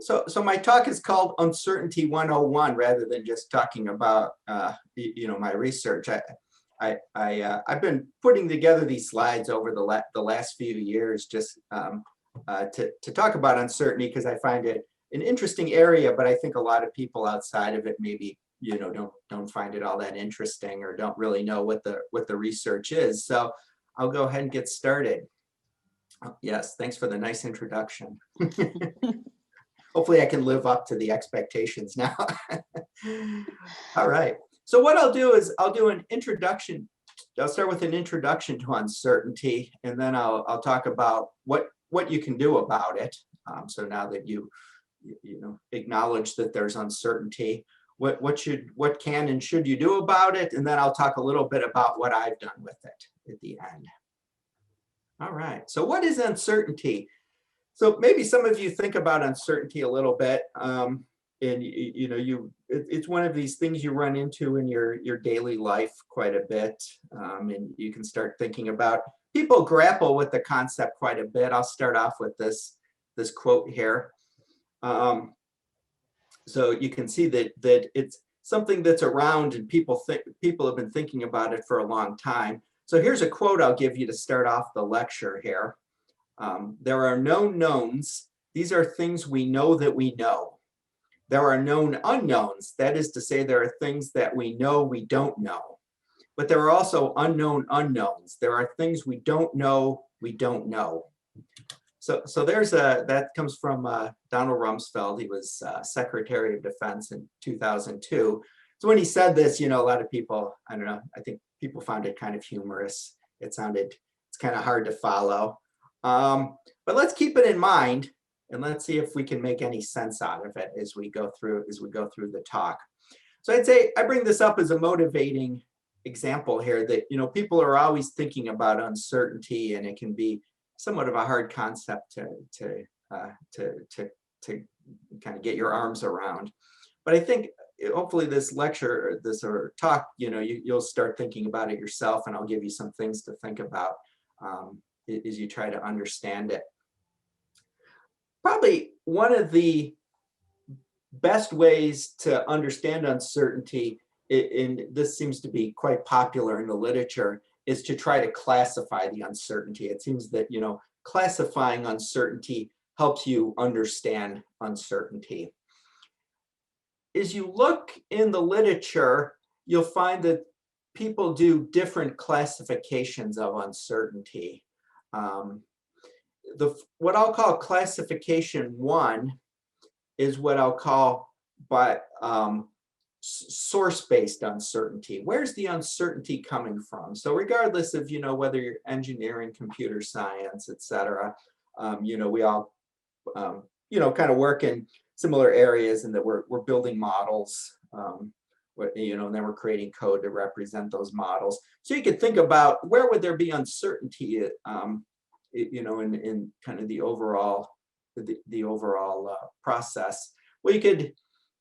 So my talk is called Uncertainty 101 rather than just talking about my research. I've been putting together these slides over the last few years just to talk about uncertainty because I find it an interesting area, but I think a lot of people outside of it maybe don't find it all that interesting or don't really know what the research is. So I'll go ahead and get started. Yes, thanks for the nice introduction. Hopefully I can live up to the expectations now. All right. So what I'll do is I'll do an introduction. I'll start with an introduction to uncertainty, and then I'll talk about what you can do about it. So now that you acknowledge that there's uncertainty, what can and should you do about it, and then I'll talk a little bit about what I've done with it at the end. All right. So what is uncertainty? So maybe some of you think about uncertainty a little bit, and it's one of these things you run into in your daily life quite a bit, and you can start thinking about. People grapple with the concept quite a bit. I'll start off with this quote here. So you can see that it's something that's around, and people have been thinking about it for a long time. So here's a quote I'll give you to start off the lecture here. There are known knowns. These are things we know that we know. There are known unknowns. That is to say, there are things that we know we don't know. But there are also unknown unknowns. There are things we don't know we don't know. So there's that comes from Donald Rumsfeld. He was Secretary of Defense in 2002. So when he said this, a lot of people, I don't know, I think people found it kind of humorous. It's kind of hard to follow. But let's keep it in mind, and let's see if we can make any sense out of it as we go through the talk. So I'd say I bring this up as a motivating example here that people are always thinking about uncertainty, and it can be somewhat of a hard concept to kind of get your arms around. But I think hopefully this lecture, or talk, you'll start thinking about it yourself, and I'll give you some things to think about as you try to understand it. Probably one of the best ways to understand uncertainty, and this seems to be quite popular in the literature, is to try to classify the uncertainty. It seems that classifying uncertainty helps you understand uncertainty. As you look in the literature, you'll find that people do different classifications of uncertainty. What I'll call classification 1 is what I'll call source-based uncertainty. Where's the uncertainty coming from? So regardless of whether you're engineering, computer science, etc., we all kind of work in similar areas, and that we're building models, and then we're creating code to represent those models. So you could think about where would there be uncertainty, in kind of the overall process. Well, you could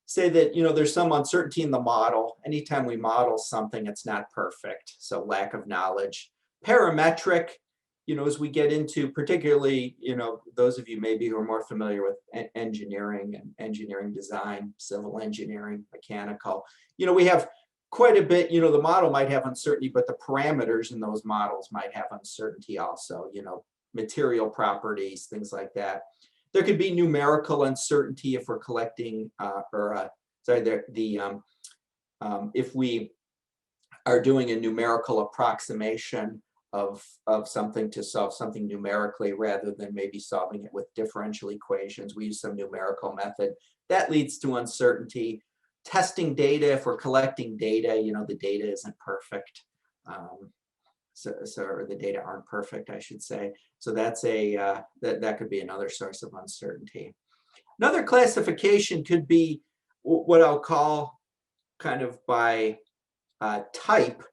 say that there's some uncertainty in the model. Anytime we model something, it's not perfect, so lack of knowledge. Parametric, as we get into, particularly those of you maybe who are more familiar with engineering and engineering design, civil engineering, mechanical, we have quite a bit. The model might have uncertainty, but the parameters in those models might have uncertainty also. Material properties, things like that. There could be numerical uncertainty if we're collecting, if we are doing a numerical approximation of something to solve something numerically rather than maybe solving it with differential equations. We use some numerical method. That leads to uncertainty. Testing data, if we're collecting data, the data isn't perfect. Or the data aren't perfect, I should say. So that's that could be another source of uncertainty. Another classification could be what I'll call kind of by type,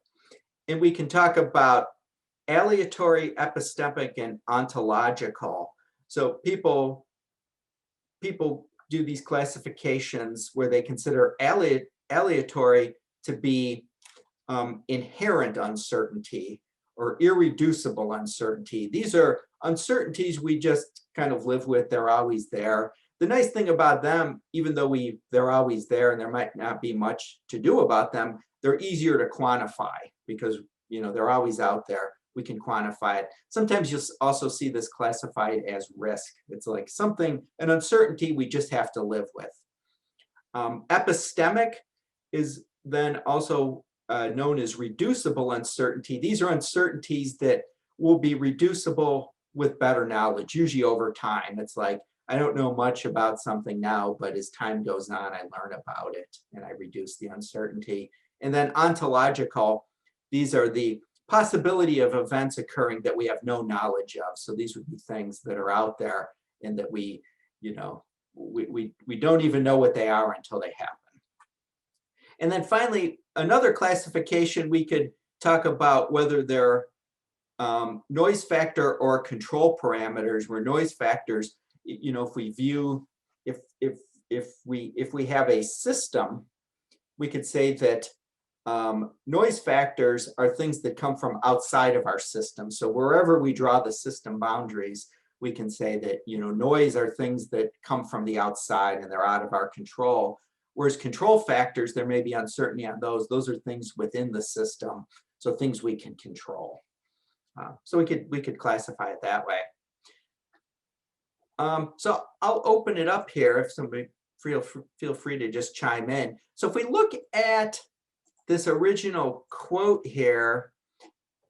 and we can talk about aleatory, epistemic, and ontological. So people do these classifications where they consider aleatory to be inherent uncertainty or irreducible uncertainty. These are uncertainties we just kind of live with. They're always there. the nice thing about them, even though they're always there and there might not be much to do about them, they're easier to quantify because, they're always out there. We can quantify it. Sometimes you'll also see this classified as risk. It's like an uncertainty we just have to live with. Epistemic is then also known as reducible uncertainty. These are uncertainties that will be reducible with better knowledge, usually over time. It's like, I don't know much about something now, but as time goes on, I learn about it and I reduce the uncertainty. And then ontological, these are the possibility of events occurring that we have no knowledge of. So these would be things that are out there and that we don't even know what they are until they happen. And then finally, another classification, we could talk about whether they're noise factor or control parameters, where noise factors, if we view, if we have a system, we could say that noise factors are things that come from outside of our system. So wherever we draw the system boundaries, we can say that, noise are things that come from the outside and they're out of our control. Whereas control factors, there may be uncertainty on those. Those are things within the system, so things we can control. So we could classify it that way. So I'll open it up here if somebody feel free to just chime in. So if we look at this original quote here,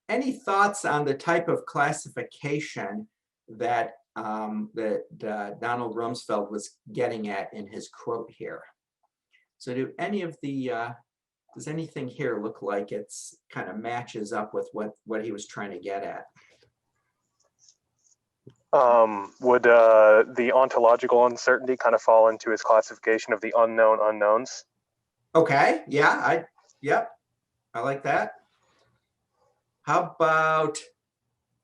any thoughts on the type of classification that Donald Rumsfeld was getting at in his quote here? So do any of the does anything here look like it's kind of matches up with what he was trying to get at? Would the ontological uncertainty kind of fall into his classification of the unknown unknowns? Okay, yeah, I like that. How about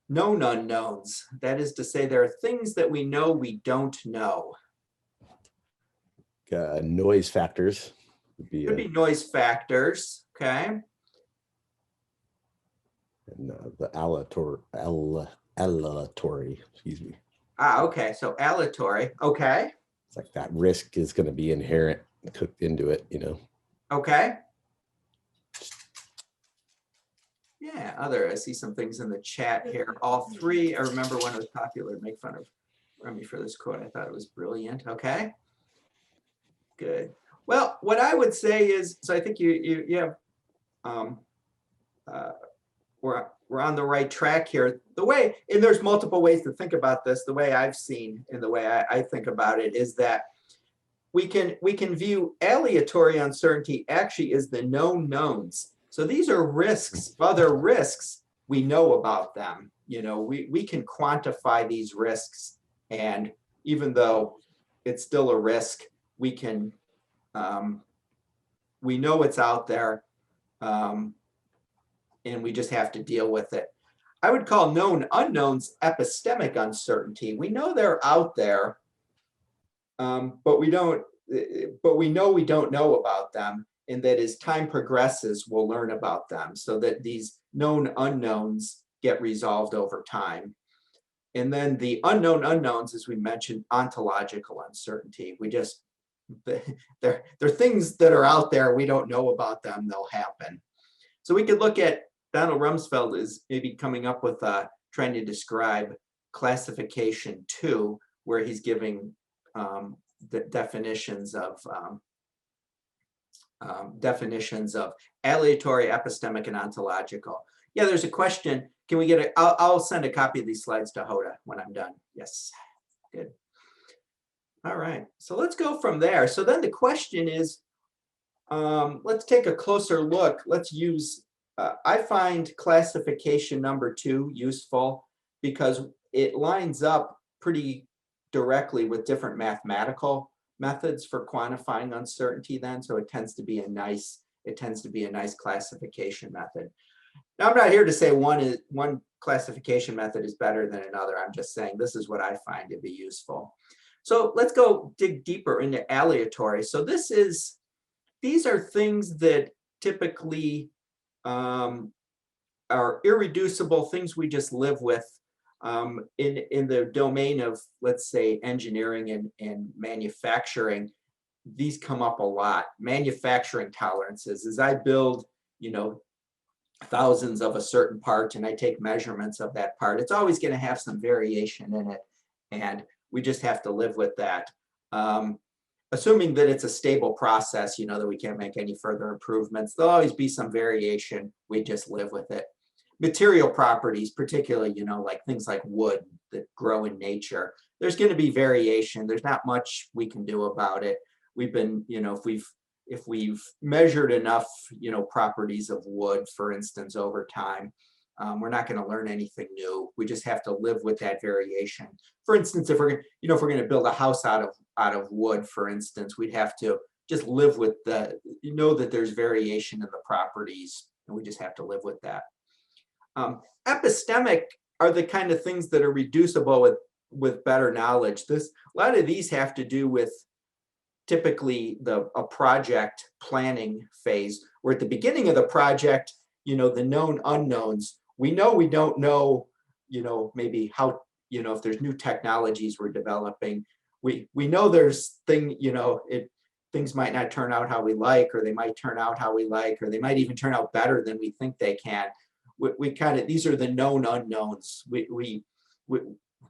known unknowns? That is to say, there are things that we know we don't know. Noise factors would be, could be noise factors. Okay. And the alliatory, excuse me. Okay. So alliatory. Okay. It's like that risk is going to be inherent, cooked into it, Okay. Yeah, I see some things in the chat here. All three, I remember when it was popular to make fun of Remy for this quote. I thought it was brilliant. Okay. Good. Well, what I would say is, so I think you have, we're on the right track here. The way, and there's multiple ways to think about this. The way I've seen and the way I think about it is that we can view aleatory uncertainty actually as the known knowns. So these are risks, other risks, we know about them. We can quantify these risks, and even though it's still a risk, we can, we know it's out there, and we just have to deal with it. I would call known unknowns epistemic uncertainty. We know they're out there, but we know we don't know about them, and that as time progresses, we'll learn about them, so that these known unknowns get resolved over time. And then the unknown unknowns, as we mentioned, ontological uncertainty. They're things that are out there. We don't know about them. They'll happen. So we could look at Donald Rumsfeld is maybe coming up with trying to describe classification 2, where he's giving the definitions of aleatory, epistemic, and ontological. Yeah, there's a question. Can we get I'll send a copy of these slides to Hoda when I'm done. Yes, good. All right, so let's go from there. So then the question is, let's take a closer look. Let's use, I find classification number 2 useful because it lines up pretty directly with different mathematical methods for quantifying uncertainty then. So it tends to be a nice classification method. Now, I'm not here to say one classification method is better than another. I'm just saying this is what I find to be useful. So let's go dig deeper into aleatory. So these are things that typically are irreducible, things we just live with. In the domain of, let's say, engineering and manufacturing, these come up a lot. Manufacturing tolerances, as I build, you know, thousands of a certain part and I take measurements of that part, it's always going to have some variation in it. And we just have to live with that. Assuming that it's a stable process, you know, that we can't make any further improvements, there'll always be some variation. We just live with it. Material properties, particularly, you know, like things like wood that grow in nature, there's going to be variation. There's not much we can do about it. We've been, you know, if we've measured enough, you know, properties of wood, for instance, over time, we're not going to learn anything new. We just have to live with that variation. For instance, if we're, you know, if we're going to build a house out of wood, for instance, we'd have to just live with the, you know, that there's variation in the properties, and we just have to live with that. Epistemic are the kind of things that are reducible with better knowledge. A lot of these have to do with typically a project planning phase, where at the beginning of the project, you know, the known unknowns, we don't know, you know, maybe how, you know, if there's new technologies we're developing, we know there's you know, things might not turn out how we like, or they might turn out how we like, or they might even turn out better than we think they can. We kind of, these are the known unknowns. We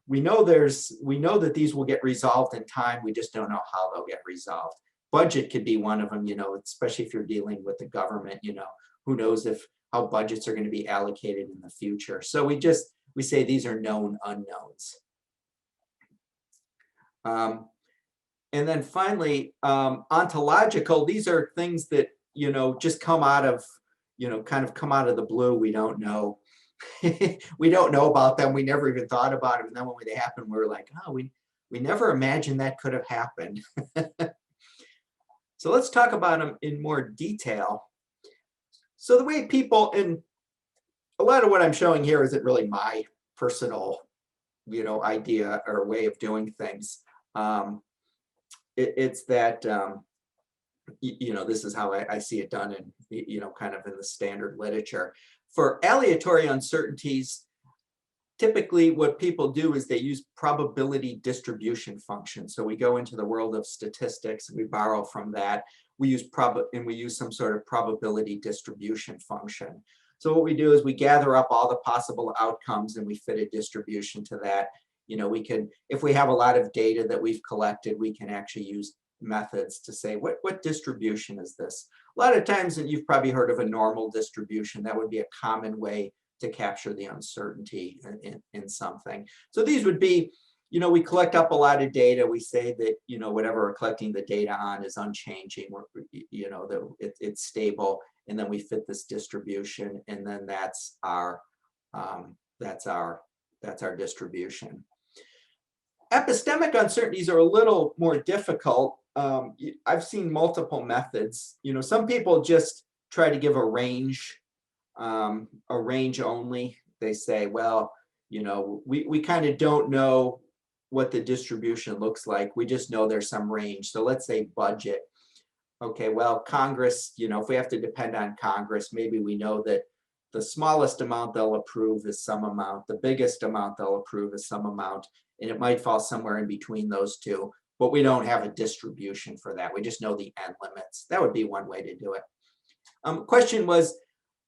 know that these will get resolved in time. We just don't know how they'll get resolved. Budget could be one of them, you know, especially if you're dealing with the government, you know, who knows how budgets are going to be allocated in the future. So we say these are known unknowns. And then finally, ontological, these are things that, you know, just come out of, you know, kind of come out of the blue. We don't know. We don't know about them. We never even thought about them. And then when they happen, we're like, oh, we never imagined that could have happened. So let's talk about them in more detail. So the way people, and a lot of what I'm showing here isn't really my personal, you know, idea or way of doing things. It's that, you know, this is how I see it done in, you know, kind of in the standard literature. For alliatory uncertainties, typically what people do is they use probability distribution functions. So we go into the world of statistics and we borrow from that. We use some sort of probability distribution function. So what we do is we gather up all the possible outcomes and we fit a distribution to that. You know, we can, if we have a lot of data that we've collected, we can actually use methods to say, what distribution is this? A lot of times, and you've probably heard of a normal distribution, that would be a common way to capture the uncertainty in something. So these would be, you know, we collect up a lot of data. We say that, you know, whatever we're collecting the data on is unchanging, you know, that it's stable, and then we fit this distribution, and then that's our distribution. Epistemic uncertainties are a little more difficult. I've seen multiple methods. You know, some people just try to give a range only. They say, well, you know, we kind of don't know what the distribution looks like. We just know there's some range. So let's say budget. Okay, well, Congress, you know, if we have to depend on Congress, maybe we know that the smallest amount they'll approve is some amount, the biggest amount they'll approve is some amount, and it might fall somewhere in between those two, but we don't have a distribution for that. We just know the end limits. That would be one way to do it. Question was,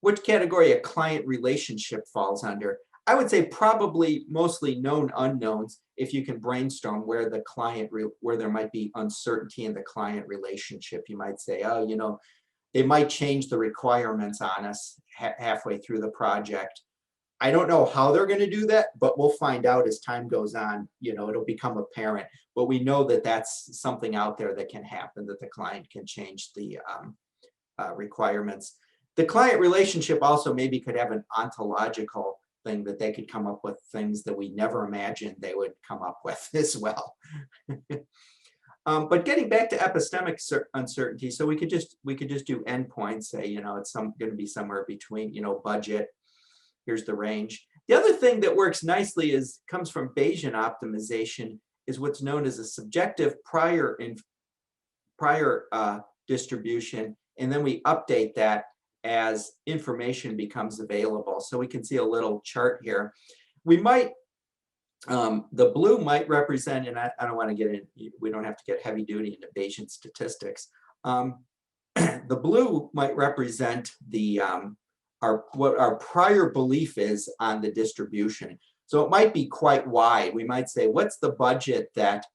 which category a client relationship falls under? I would say probably mostly known unknowns if you can brainstorm where the client, where there might be uncertainty in the client relationship. You might say, oh, you know, they might change the requirements on us halfway through the project. I don't know how they're going to do that, but we'll find out as time goes on. You know, it'll become apparent, but we know that that's something out there that can happen, that the client can change the requirements. The client relationship also maybe could have an ontological thing, that they could come up with things that we never imagined they would come up with as well. But getting back to epistemic uncertainty, so we could just do endpoints, say, you know, it's going to be somewhere between, you know, budget. Here's the range. The other thing that works nicely comes from Bayesian optimization, is what's known as a subjective prior distribution, and then we update that as information becomes available. So we can see a little chart here. We might The blue might represent, and I don't want to get in, we don't have to get heavy duty into Bayesian statistics. The blue might represent the what our prior belief is on the distribution. So it might be quite wide. We might say, what's the budget that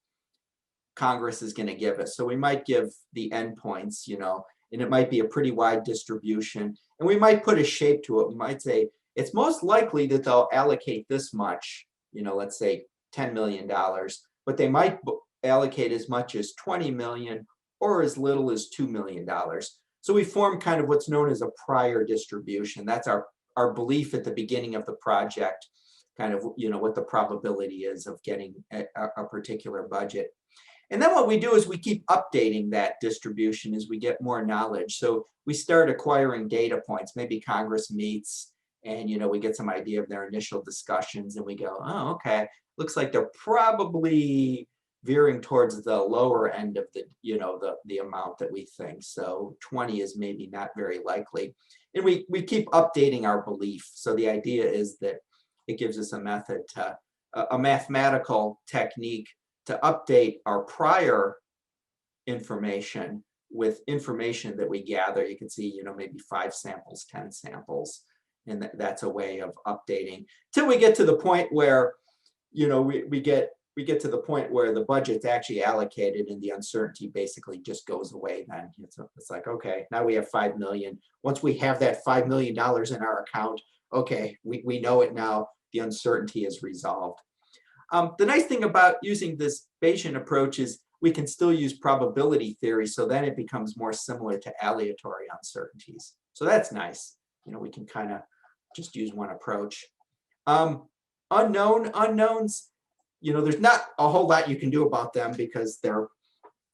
Congress is going to give us? So we might give the endpoints, and it might be a pretty wide distribution. And we might put a shape to it. We might say, it's most likely that they'll allocate this much, let's say $10 million, but they might allocate as much as 20 million or as little as $2 million. So we form kind of what's known as a prior distribution. That's our belief at the beginning of the project, kind of, what the probability is of getting a particular budget. And then what we do is we keep updating that distribution as we get more knowledge. So we start acquiring data points. Maybe Congress meets and, we get some idea of their initial discussions and we go, oh, okay, looks like they're probably veering towards the lower end of the, the amount that we think. So 20 is maybe not very likely. And we keep updating our belief. So the idea is that it gives us a method to, a mathematical technique to update our prior information with information that we gather. You can see, maybe 5 samples, 10 samples, and that's a way of updating till we get to the point where, we get to the point where the budget's actually allocated and the uncertainty basically just goes away. Then it's like, okay, now we have 5 million. Once we have that $5 million in our account, okay, we know it now. The uncertainty is resolved. The nice thing about using this Bayesian approach is we can still use probability theory, so then it becomes more similar to aleatory uncertainties. So that's nice. We can kind of just use one approach. Unknowns, there's not a whole lot you can do about them because they're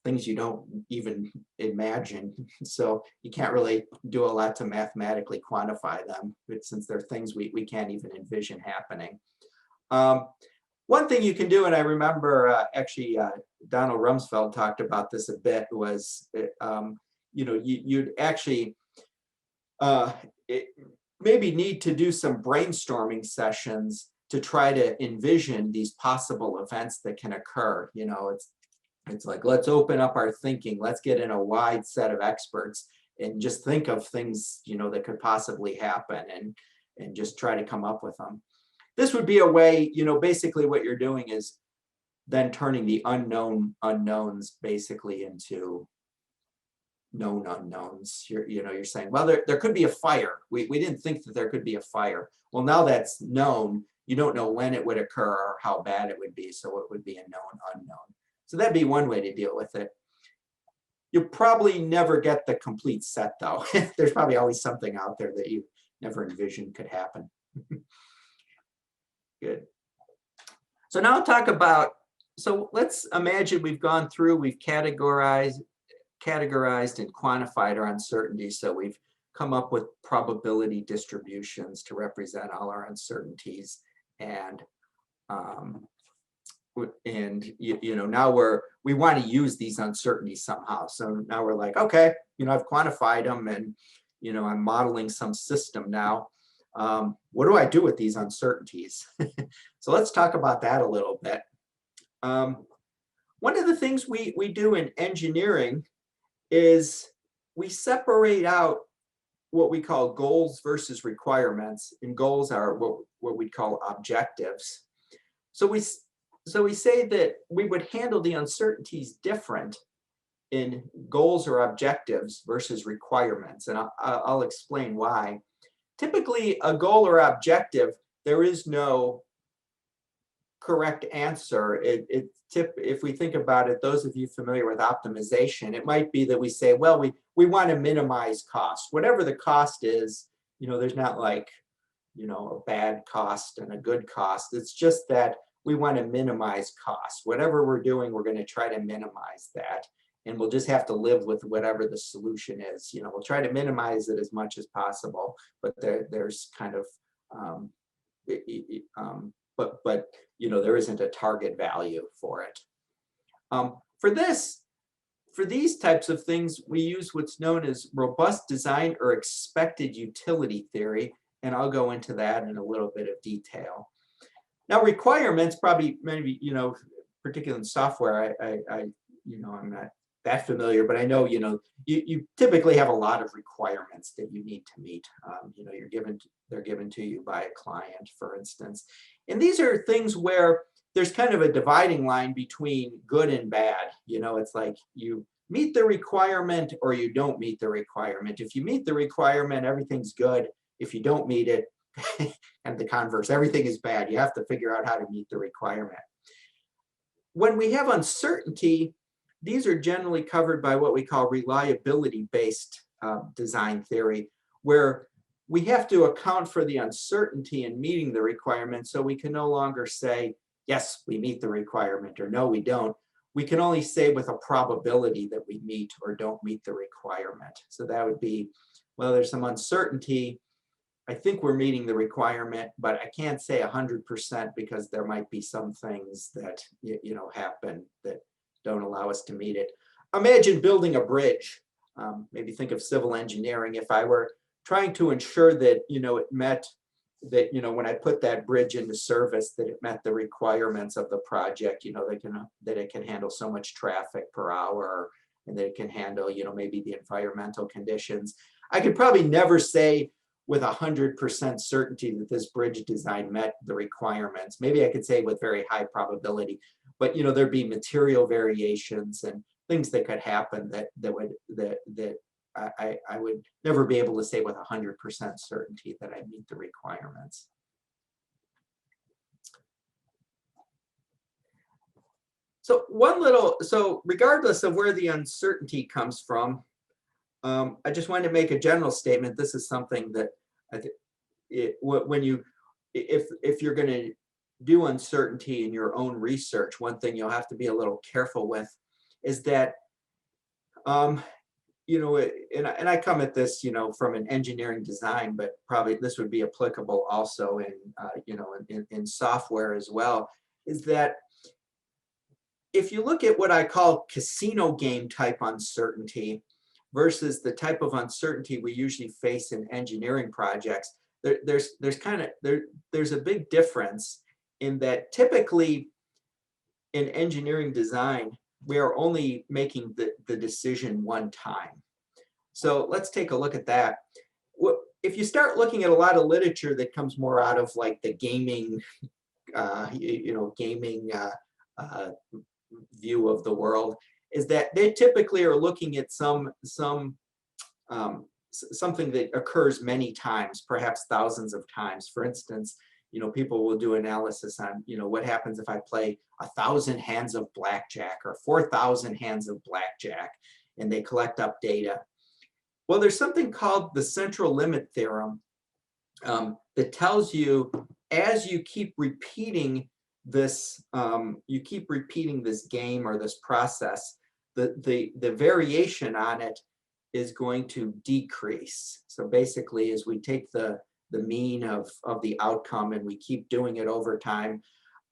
things you don't even imagine. So you can't really do a lot to mathematically quantify them, but since they're things we can't even envision happening. One thing you can do, and I remember actually Donald Rumsfeld talked about this a bit, was you'd actually maybe need to do some brainstorming sessions to try to envision these possible events that can occur. It's like, let's open up our thinking. Let's get in a wide set of experts and just think of things, that could possibly happen and just try to come up with them. This would be a way, basically what you're doing is then turning the unknown unknowns basically into known unknowns. You're saying, well, there could be a fire. We didn't think that there could be a fire. Well, now that's known. You don't know when it would occur or how bad it would be. So it would be a known unknown. So that'd be one way to deal with it. You'll probably never get the complete set though. There's probably always something out there that you never envisioned could happen. Good. So now I'll talk about, so let's imagine we've gone through, we've categorized and quantified our uncertainty. So we've come up with probability distributions to represent all our uncertainties. And now we want to use these uncertainties somehow. So now we're like, okay, I've quantified them and, I'm modeling some system now. What do I do with these uncertainties? So let's talk about that a little bit. One of the things we do in engineering is we separate out what we call goals versus requirements, and goals are what we call objectives. So we say that we would handle the uncertainties different in goals or objectives versus requirements, and I'll explain why. Typically, a goal or objective, there is no correct answer. If we think about it, those of you familiar with optimization, it might be that we say, well, we want to minimize cost. Whatever the cost is, there's not like, a bad cost and a good cost. It's just that we want to minimize costs. Whatever we're doing, we're going to try to minimize that. And we'll just have to live with whatever the solution is. We'll try to minimize it as much as possible, but there's kind of, but there isn't a target value for it. For these types of things, we use what's known as robust design or expected utility theory, and I'll go into that in a little bit of detail. Now requirements probably maybe, you know, particularly in software, you know, I'm not that familiar, but I know, you know, you typically have a lot of requirements that you need to meet. You know, they're given to you by a client, for instance. And these are things where there's kind of a dividing line between good and bad. You know, it's like you meet the requirement or you don't meet the requirement. If you meet the requirement, everything's good. If you don't meet it, and the converse, everything is bad. You have to figure out how to meet the requirement. When we have uncertainty, these are generally covered by what we call reliability-based design theory, where we have to account for the uncertainty in meeting the requirement, so we can no longer say, yes, we meet the requirement, or no, we don't. We can only say with a probability that we meet or don't meet the requirement. So that would be, well, there's some uncertainty. I think we're meeting the requirement, but I can't say 100% because there might be some things that you know happen that don't allow us to meet it. Imagine building a bridge. Maybe think of civil engineering. If I were trying to ensure that it met that when I put that bridge into service that it met the requirements of the project. That it can handle so much traffic per hour, and that it can handle maybe the environmental conditions. I could probably never say with 100% certainty that this bridge design met the requirements. Maybe I could say with very high probability, but there'd be material variations and things that could happen that I would never be able to say with 100% certainty that I meet the requirements. So regardless of where the uncertainty comes from, I just wanted to make a general statement. This is something that if you're going to do uncertainty in your own research, one thing you'll have to be a little careful with is that, and I come at this, from an engineering design, but probably this would be applicable also in software as well, is that if you look at what I call casino game type uncertainty versus the type of uncertainty we usually face in engineering projects, there's a big difference in that typically in engineering design, we are only making the decision one time. So let's take a look at that. If you start looking at a lot of literature that comes more out of like the gaming, view of the world, is that they typically are looking at something that occurs many times, perhaps thousands of times. For instance, people will do analysis on, what happens if I play 1,000 hands of blackjack or 4,000 hands of blackjack, and they collect up data. Well, there's something called the central limit theorem that tells you as you keep repeating this, game or this process, the variation on it is going to decrease. So basically, as we take the mean of the outcome and we keep doing it over time,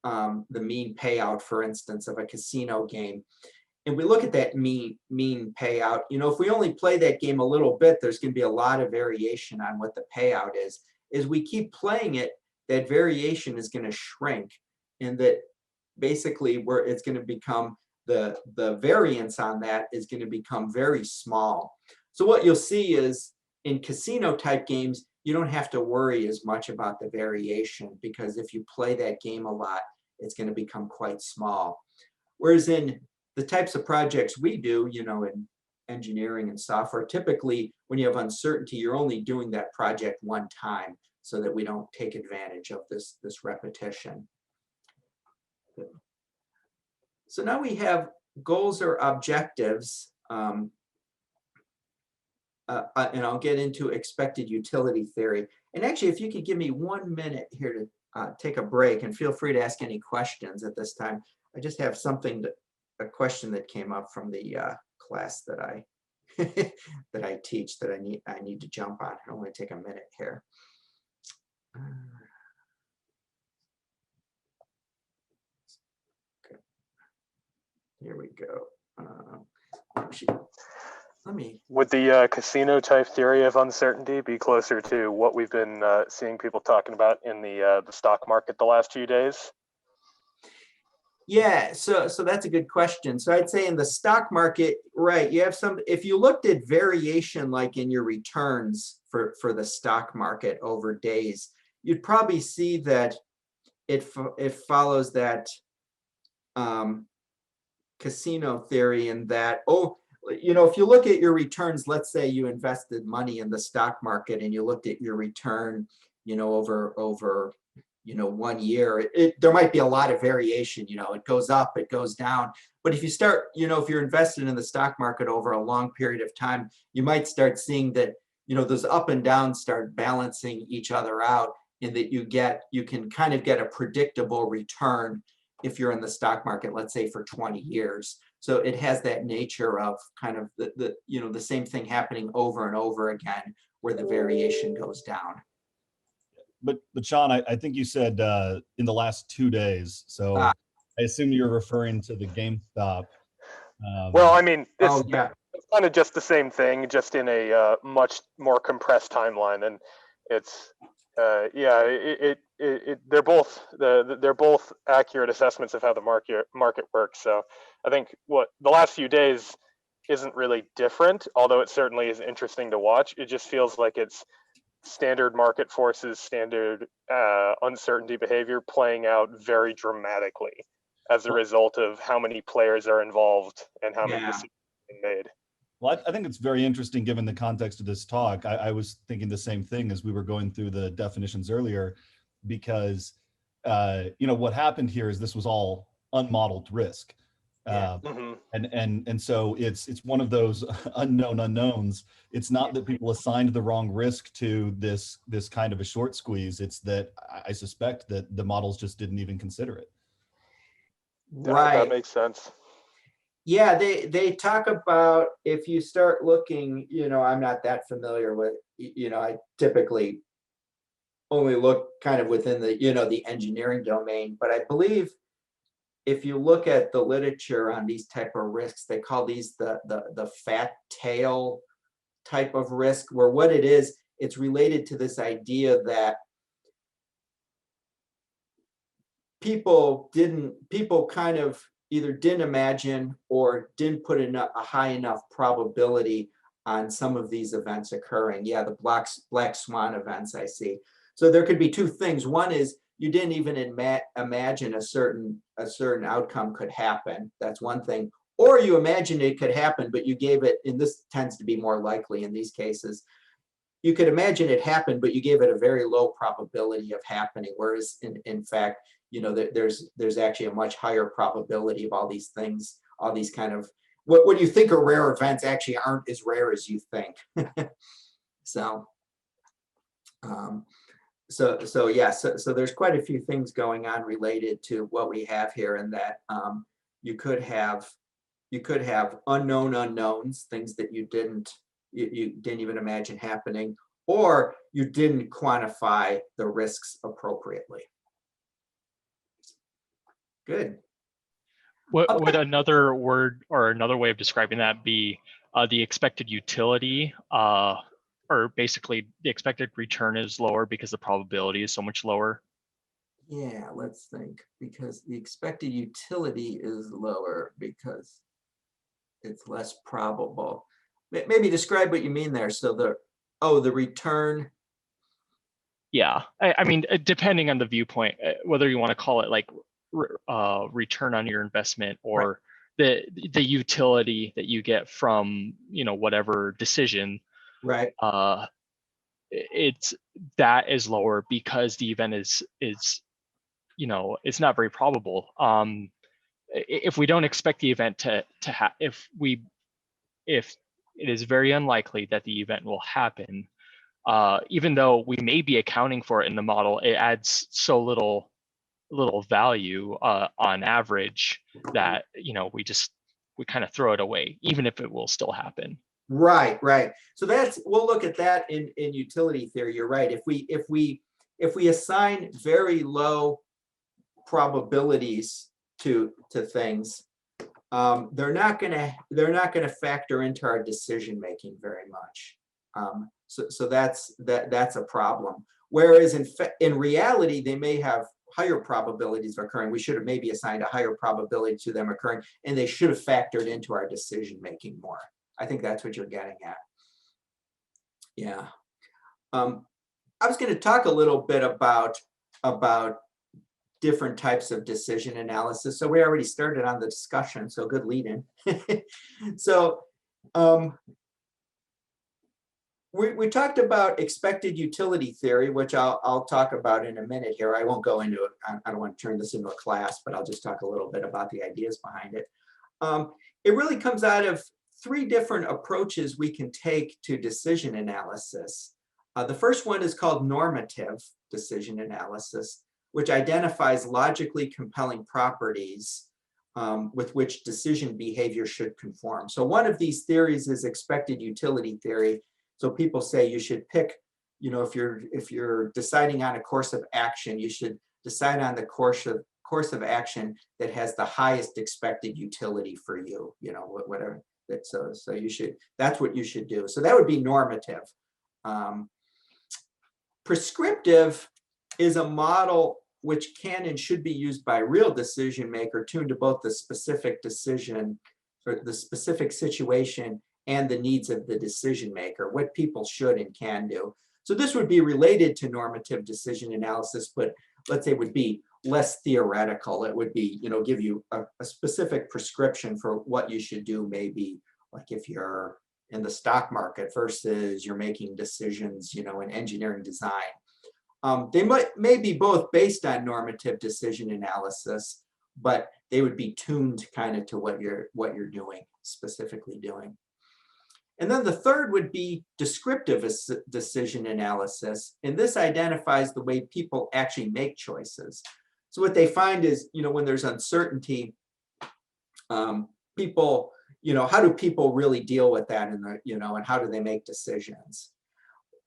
the mean payout, for instance, of a casino game, and we look at that mean payout, if we only play that game a little bit, there's going to be a lot of variation on what the payout is. As we keep playing it, that variation is going to shrink, and that basically where it's going to become the variance on that is going to become very small. So what you'll see is in casino type games, you don't have to worry as much about the variation, because if you play that game a lot, it's going to become quite small. Whereas in the types of projects we do, in engineering and software, typically when you have uncertainty, you're only doing that project one time so that we don't take advantage of this repetition. So now we have goals or objectives, and I'll get into expected utility theory. And actually, if you could give me 1 minute here to take a break, and feel free to ask any questions at this time. I just have a question that came up from the class that I that I teach that I need to jump on. I want to take a minute here. Okay. Here we go. let me, Would the casino type theory of uncertainty be closer to what we've been seeing people talking about in the stock market the last few days? yeah, so that's a good question. So I'd say in the stock market, right, you have some, if you looked at variation like in your returns for the stock market over days, you'd probably see that it follows that casino theory, in that, if you look at your returns, let's say you invested money in the stock market and you looked at your return, over 1 year, there might be a lot of variation, it goes up, it goes down. But if you start, if you're invested in the stock market over a long period of time, you might start seeing that, those up and downs start balancing each other out, in that you can kind of get a predictable return if you're in the stock market, let's say for 20 years. So it has that nature of kind of the same thing happening over and over again, where the variation goes down. But Sean, I think you said in the last 2 days. So I assume you're referring to the GameStop. Well, I mean, Oh yeah, it's kind of just the same thing, just in a much more compressed timeline, and it's they're both accurate assessments of how the market works. So I think what the last few days isn't really different, although it certainly is interesting to watch. It just feels like it's standard market forces, standard uncertainty behavior playing out very dramatically as a result of how many players are involved and how many decisions are being made. Well, I think it's very interesting given the context of this talk. I was thinking the same thing as we were going through the definitions earlier, because what happened here is this was all unmodeled risk. And so it's one of those unknown unknowns. It's not that people assigned the wrong risk to this kind of a short squeeze. It's that I suspect that the models just didn't even consider it. right. That makes sense. Yeah, they talk about, if you start looking, I'm not that familiar with, I typically only look kind of within the, the engineering domain, but I believe if you look at the literature on these type of risks, they call these the fat tail type of risk, where what it is, it's related to this idea that people kind of either didn't imagine or didn't put a high enough probability on some of these events occurring. Yeah, the black swan events I see. So there could be two things. One is you didn't even imagine a certain outcome could happen. That's one thing. Or you imagined it could happen, but you gave it, and this tends to be more likely in these cases, you could imagine it happened, but you gave it a very low probability of happening. Whereas in fact, there's actually a much higher probability of all these things, all these kind of, what you think are rare events actually aren't as rare as you think. So there's quite a few things going on related to what we have here, in that you could have unknown unknowns, things that you didn't even imagine happening, or you didn't quantify the risks appropriately. Good. Would another word or another way of describing that be the expected utility, or basically the expected return is lower because the probability is so much lower? Yeah, let's think. Because the expected utility is lower because it's less probable. Maybe describe what you mean there. So the return. Yeah, I mean, depending on the viewpoint, whether you want to call it like return on your investment, or the utility that you get from whatever decision, right? It's that is lower because the event is it's not very probable. If we don't expect the event to happen, if it is very unlikely that the event will happen, even though we may be accounting for it in the model, it adds so little value on average that we kind of throw it away, even if it will still happen. Right. So we'll look at that in utility theory. You're right. If we assign very low probabilities to things, they're not gonna factor into our decision making very much. So that's a problem. Whereas in reality, they may have higher probabilities of occurring. We should have maybe assigned a higher probability to them occurring, and they should have factored into our decision making more. I think that's what you're getting at. Yeah. I was going to talk a little bit about different types of decision analysis. So we already started on the discussion, so good lead in. So we talked about expected utility theory, which I'll talk about in a minute here. I won't go into it. I don't want to turn this into a class, but I'll just talk a little bit about the ideas behind it. It really comes out of three different approaches we can take to decision analysis. The first one is called normative decision analysis, which identifies logically compelling properties with which decision behavior should conform. So one of these theories is expected utility theory. So people say you should pick, if you're deciding on a course of action, you should decide on the course of action that has the highest expected utility for you, whatever. So that's what you should do. So that would be normative. Prescriptive is a model which can and should be used by a real decision maker tuned to both the specific decision or the specific situation and the needs of the decision maker, what people should and can do. So this would be related to normative decision analysis, but let's say would be less theoretical. It would be, give you a specific prescription for what you should do, maybe like if you're in the stock market versus you're making decisions, in engineering design. They may be both based on normative decision analysis, but they would be tuned kind of to what you're doing, specifically doing. And then the third would be descriptive decision analysis. And this identifies the way people actually make choices. So what they find is, when there's uncertainty, people, how do people really deal with that and how do they make decisions?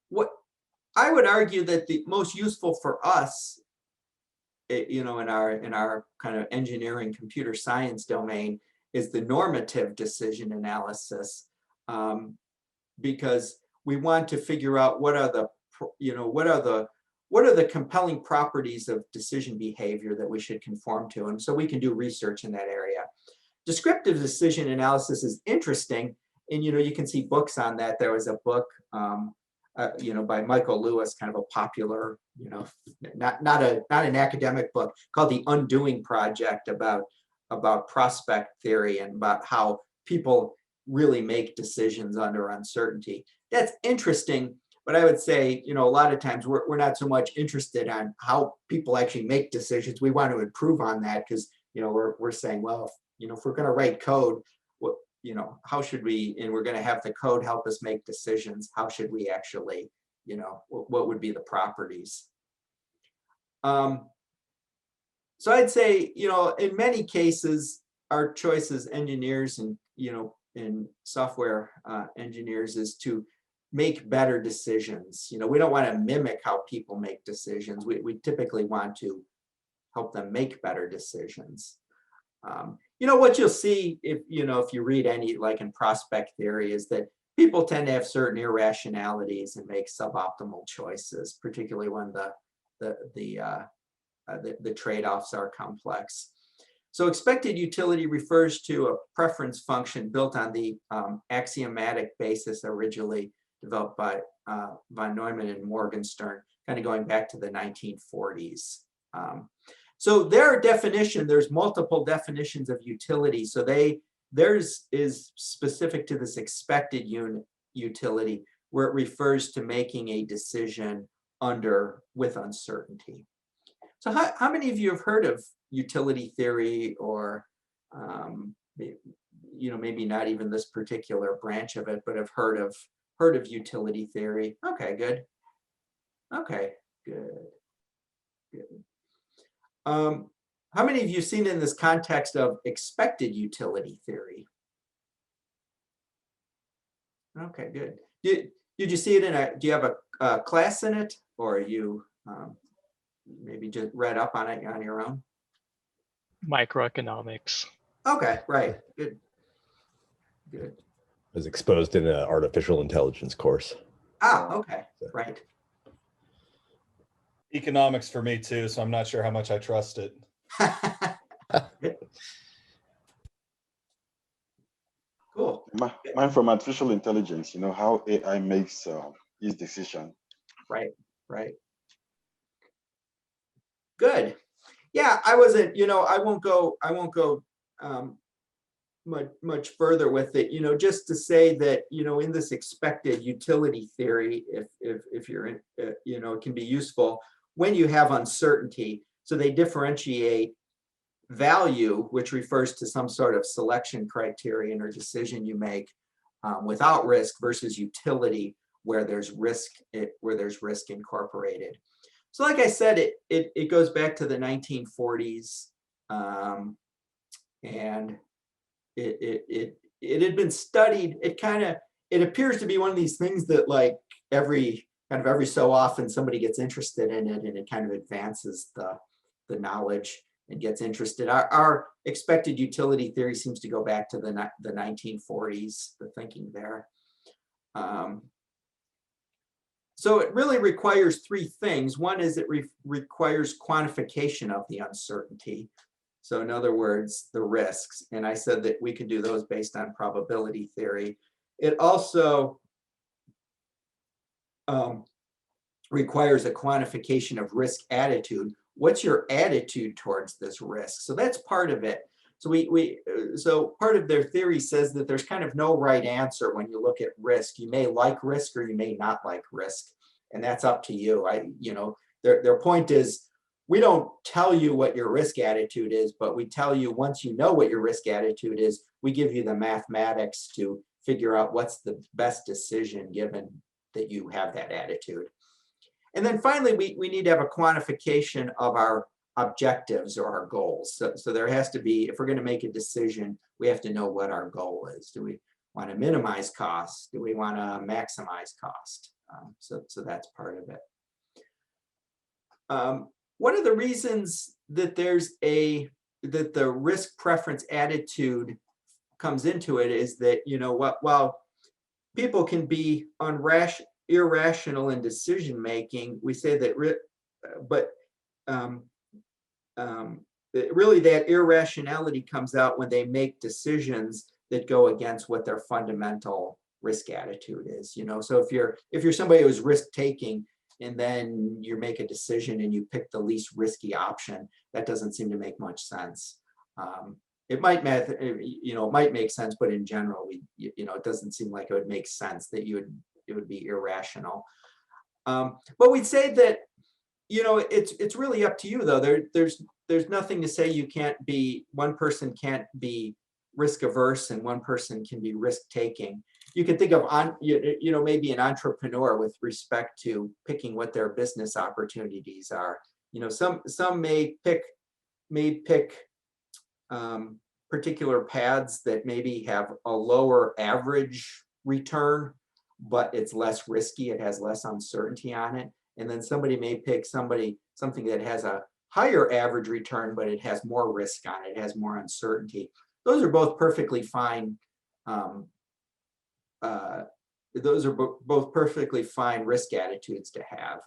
What I would argue that the most useful for us, in our kind of engineering computer science domain is the normative decision analysis, because we want to figure out what are the compelling properties of decision behavior that we should conform to, and so we can do research in that area. Descriptive decision analysis is interesting, and you can see books on that. There was a book by Michael Lewis, kind of a popular, not an academic book, called The Undoing Project, about prospect theory and about how people really make decisions under uncertainty. That's interesting, but I would say, a lot of times we're not so much interested on how people actually make decisions. We want to improve on that because, we're saying, well, if we're going to write code, how should we, and we're going to have the code help us make decisions, how should we actually, what would be the properties? So I'd say, in many cases, our choice as engineers and, in software engineers is to make better decisions. We don't want to mimic how people make decisions. We typically want to help them make better decisions. What you'll see if you read any, like in prospect theory, is that people tend to have certain irrationalities and make suboptimal choices, particularly when the trade-offs are complex. So expected utility refers to a preference function built on the axiomatic basis originally developed by von Neumann and Morgenstern, kind of going back to the 1940s. So there's multiple definitions of utility. So theirs is specific to this expected utility, where it refers to making a decision with uncertainty. So how many of you have heard of utility theory, or maybe not even this particular branch of it, but have heard of utility theory? Okay, good. Okay, good. How many of you seen in this context of expected utility theory? Okay, good. Did you see it do you have a class in it, or you maybe just read up on it on your own? Microeconomics. Okay, right, good. Good. Was exposed in an artificial intelligence course. Ah, okay, right. Economics for me too, so I'm not sure how much I trust it. Cool. Mine from artificial intelligence, how AI makes its decision. Right, right. Good. Yeah, I wasn't, I won't go much further with it, just to say that, in this expected utility theory, if you're in, it can be useful when you have uncertainty. So they differentiate value, which refers to some sort of selection criterion or decision you make without risk, versus utility, where there's risk incorporated. So like I said, it goes back to the 1940s, and it had been studied. It appears to be one of these things that, like, every so often somebody gets interested in it, and it kind of advances the knowledge and gets interested. Our expected utility theory seems to go back to the 1940s, the thinking there. So it really requires three things. One is it requires quantification of the uncertainty. So in other words, the risks. And I said that we could do those based on probability theory. It also requires a quantification of risk attitude. What's your attitude towards this risk? So that's part of it. So so part of their theory says that there's kind of no right answer when you look at risk. You may like risk or you may not like risk, and that's up to you. Their point is, we don't tell you what your risk attitude is, but we tell you, once you know what your risk attitude is, we give you the mathematics to figure out what's the best decision given that you have that attitude. And then finally, we need to have a quantification of our objectives or our goals. So there has to be, if we're going to make a decision, we have to know what our goal is. Do we want to minimize costs? Do we want to maximize cost? So that's part of it. One of the reasons that that the risk preference attitude comes into it is that, while people can be irrational in decision making, we say that, really that irrationality comes out when they make decisions that go against what their fundamental risk attitude is. So if you're somebody who's risk taking, and then you make a decision and you pick the least risky option, that doesn't seem to make much sense. It might make sense, but in general, it doesn't seem like it would make sense that it would be irrational. But we'd say that, it's really up to you, though. There's nothing to say one person can't be risk averse and one person can be risk taking. You can think of maybe an entrepreneur with respect to picking what their business opportunities are. Some may pick particular paths that maybe have a lower average return, but it's less risky. It has less uncertainty on it. And then somebody may pick something that has a higher average return, but it has more risk on it. It has more uncertainty. Those are both perfectly fine. Those are both perfectly fine risk attitudes to have.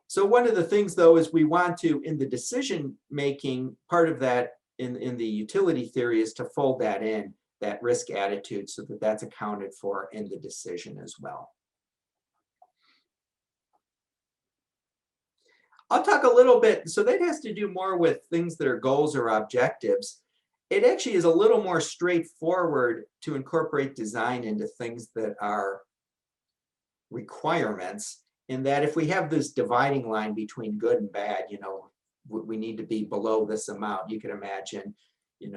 So one of the things, though, is we want to, in the decision making, part of that in the utility theory is to fold that in, that risk attitude, so that that's accounted for in the decision as well. I'll talk a little bit, so that has to do more with things that are goals or objectives. It actually is a little more straightforward to incorporate design into things that are requirements, in that if we have this dividing line between good and bad, we need to be below this amount. You can imagine, in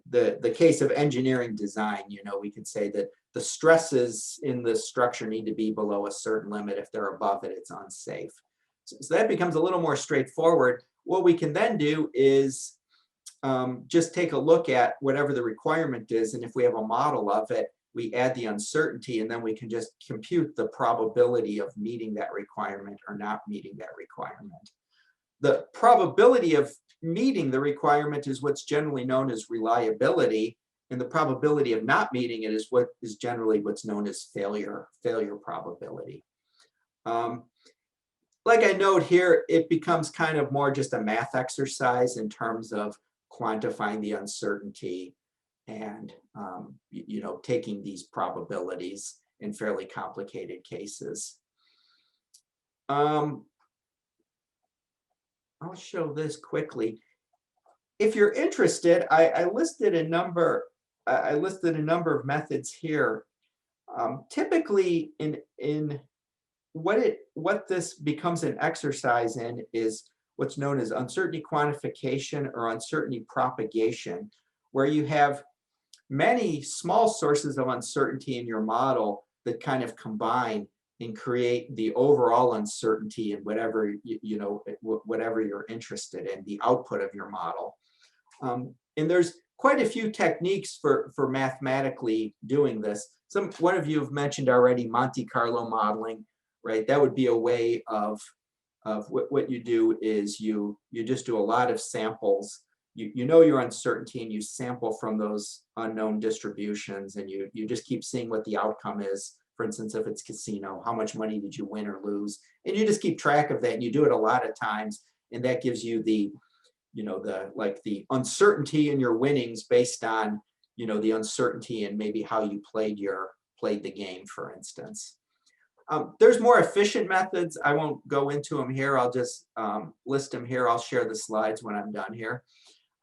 the case of engineering design, we could say that the stresses in the structure need to be below a certain limit. If they're above it, it's unsafe. So that becomes a little more straightforward. What we can then do is just take a look at whatever the requirement is, and if we have a model of it, we add the uncertainty, and then we can just compute the probability of meeting that requirement or not meeting that requirement. the probability of meeting the requirement is what's generally known as reliability, and the probability of not meeting it is what is generally what's known as failure probability. Like I note here, it becomes kind of more just a math exercise in terms of quantifying the uncertainty and taking these probabilities in fairly complicated cases. I'll show this quickly. If you're interested, I listed a number of methods here. Typically, in what this becomes an exercise in is what's known as uncertainty quantification or uncertainty propagation, where you have many small sources of uncertainty in your model that kind of combine and create the overall uncertainty in whatever whatever you're interested in, the output of your model. And there's quite a few techniques for mathematically doing this. One of you have mentioned already Monte Carlo modeling, right? That would be a way of what you do is you just do a lot of samples. You know your uncertainty and you sample from those unknown distributions, and you just keep seeing what the outcome is. For instance, if it's casino, how much money did you win or lose? And you just keep track of that, and you do it a lot of times, and that gives you the the uncertainty in your winnings based on the uncertainty and maybe how you played the game, for instance. There's more efficient methods. I won't go into them here. I'll just list them here. I'll share the slides when I'm done here.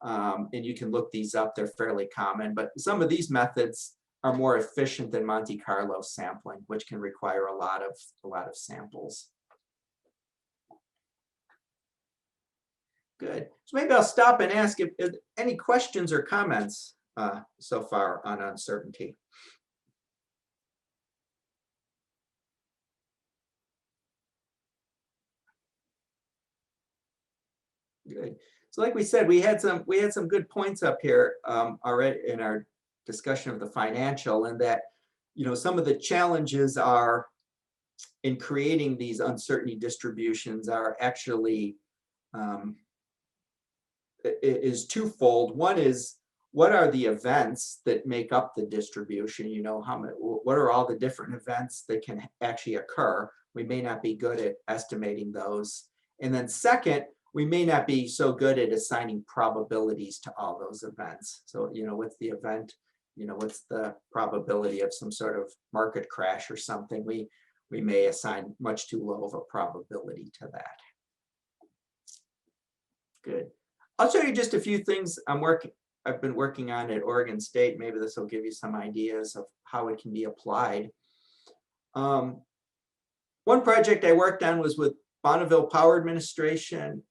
And you can look these up. They're fairly common, but some of these methods are more efficient than Monte Carlo sampling, which can require a lot of samples. Good. So maybe I'll stop and ask if any questions or comments so far on uncertainty. Good. So like we said, we had some good points up here already in our discussion of the financial, and that some of the challenges are in creating these uncertainty distributions are actually is twofold. One is, what are the events that make up the distribution? What are all the different events that can actually occur? We may not be good at estimating those. And then second, we may not be so good at assigning probabilities to all those events. So, what's the event? What's the probability of some sort of market crash or something? We may assign much too low of a probability to that. Good. I'll show you just a few things I've been working on at Oregon State. Maybe this will give you some ideas of how it can be applied. One project I worked on was with Bonneville Power Administration.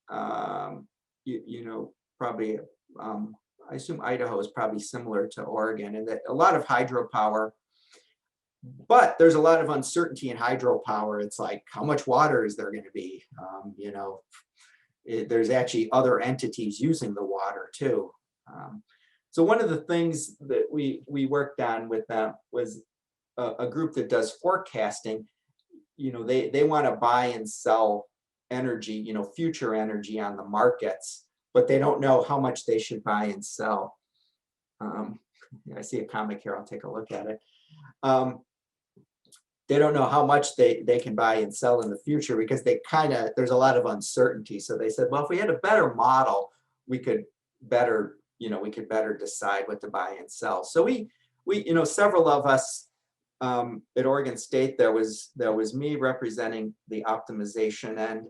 Probably, I assume Idaho is probably similar to Oregon, and that a lot of hydropower, but there's a lot of uncertainty in hydropower. It's like, how much water is there going to be? There's actually other entities using the water too. So one of the things that we worked on with them was a group that does forecasting. They want to buy and sell energy, future energy on the markets, but they don't know how much they should buy and sell. I see a comic here. I'll take a look at it. They don't know how much they can buy and sell in the future because there's a lot of uncertainty. So they said, well, if we had a better model, we could better decide what to buy and sell. So we several of us at Oregon State, there was me representing the optimization end.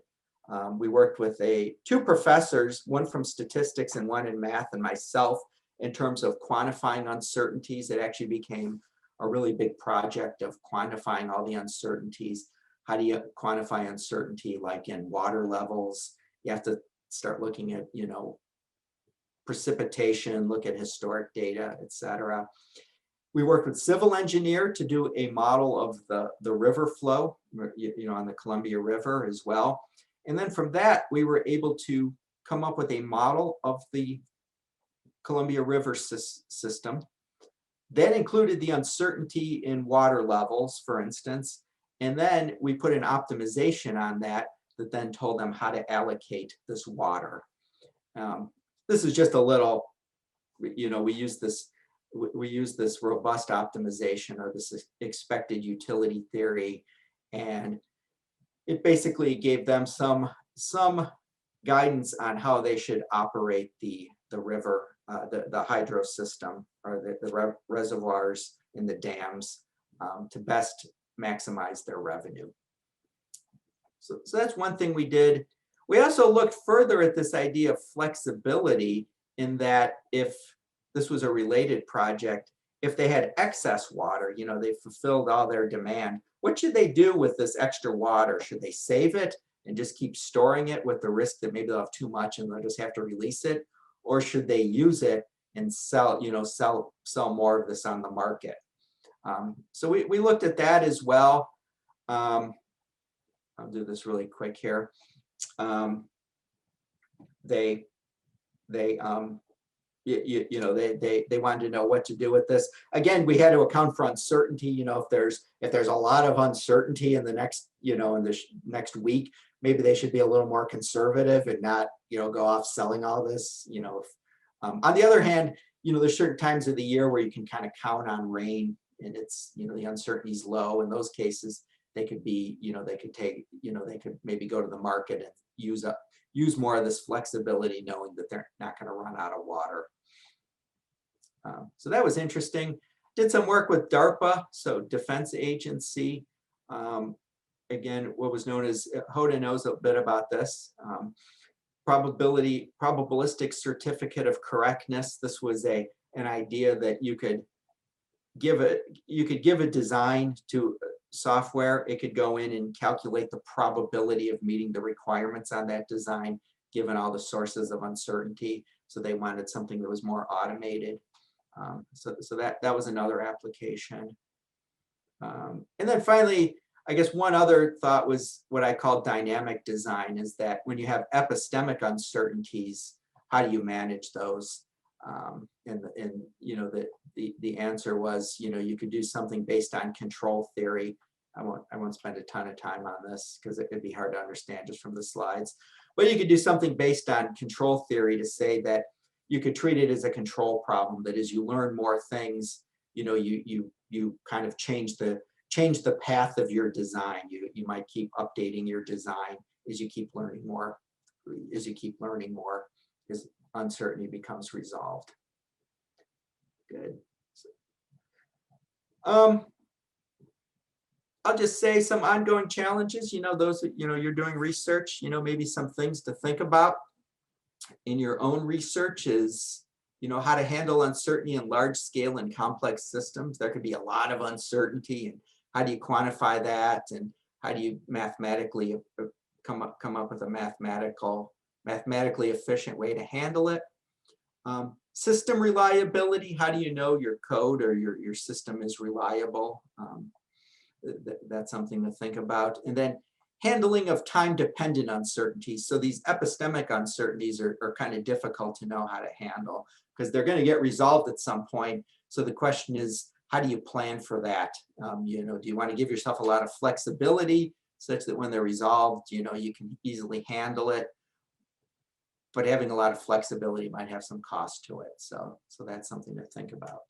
We worked with two professors, one from statistics and one in math, and myself, in terms of quantifying uncertainties. It actually became a really big project of quantifying all the uncertainties. How do you quantify uncertainty like in water levels? You have to start looking at, precipitation, look at historic data, etc. We worked with civil engineer to do a model of the river flow, on the Columbia River as well. And then from that, we were able to come up with a model of the Columbia River system. That included the uncertainty in water levels, for instance. And then we put an optimization on that that then told them how to allocate this water. This is just a little, you know, we use this robust optimization, or this expected utility theory, and it basically gave them some guidance on how they should operate the river, the hydro system, or the reservoirs in the dams, to best maximize their revenue. So that's one thing we did. We also looked further at this idea of flexibility, in that if this was a related project, if they had excess water, you know, they fulfilled all their demand, what should they do with this extra water? Should they save it and just keep storing it with the risk that maybe they'll have too much and they'll just have to release it? Or should they use it and sell, you know, sell more of this on the market? So we looked at that as well. I'll do this really quick here. They wanted to know what to do with this. Again, we had to account for uncertainty. You know, if there's a lot of uncertainty in the next, you know, in the next week, maybe they should be a little more conservative and not, you know, go off selling all this. You know, on the other hand, you know, there's certain times of the year where you can kind of count on rain, and it's, you know, the uncertainty is low. In those cases, they could be, you know, they could take, you know, they could maybe go to the market and use more of this flexibility, knowing that they're not going to run out of water. So that was interesting. Did some work with DARPA, so Defense Agency. Again, what was known as, Hoyle knows a bit about this. Probabilistic certificate of correctness. This was an idea that you could give a design to software. It could go in and calculate the probability of meeting the requirements on that design, given all the sources of uncertainty. So they wanted something that was more automated. So that was another application. And then finally, I guess one other thought was what I call dynamic design, is that when you have epistemic uncertainties, how do you manage those? And you know, the answer was, you know, you could do something based on control theory. I won't spend a ton of time on this because it'd be hard to understand just from the slides. But you could do something based on control theory to say that you could treat it as a control problem. That as you learn more things, you know, you kind of change the path of your design. You might keep updating your design as you keep learning more. As uncertainty becomes resolved. Good. I'll just say some ongoing challenges. You know, those, you know, you're doing research, you know, maybe some things to think about in your own research is, you know, how to handle uncertainty in large scale and complex systems. There could be a lot of uncertainty, and how do you quantify that, and how do you mathematically come up with a mathematically efficient way to handle it. System reliability, how do you know your code or your system is reliable? That's something to think about. And then handling of time-dependent uncertainties. So these epistemic uncertainties are kind of difficult to know how to handle, because they're going to get resolved at some point. So the question is, how do you plan for that? You know, do you want to give yourself a lot of flexibility such that when they're resolved, you know, you can easily handle it? But having a lot of flexibility might have some cost to it. So that's something to think about.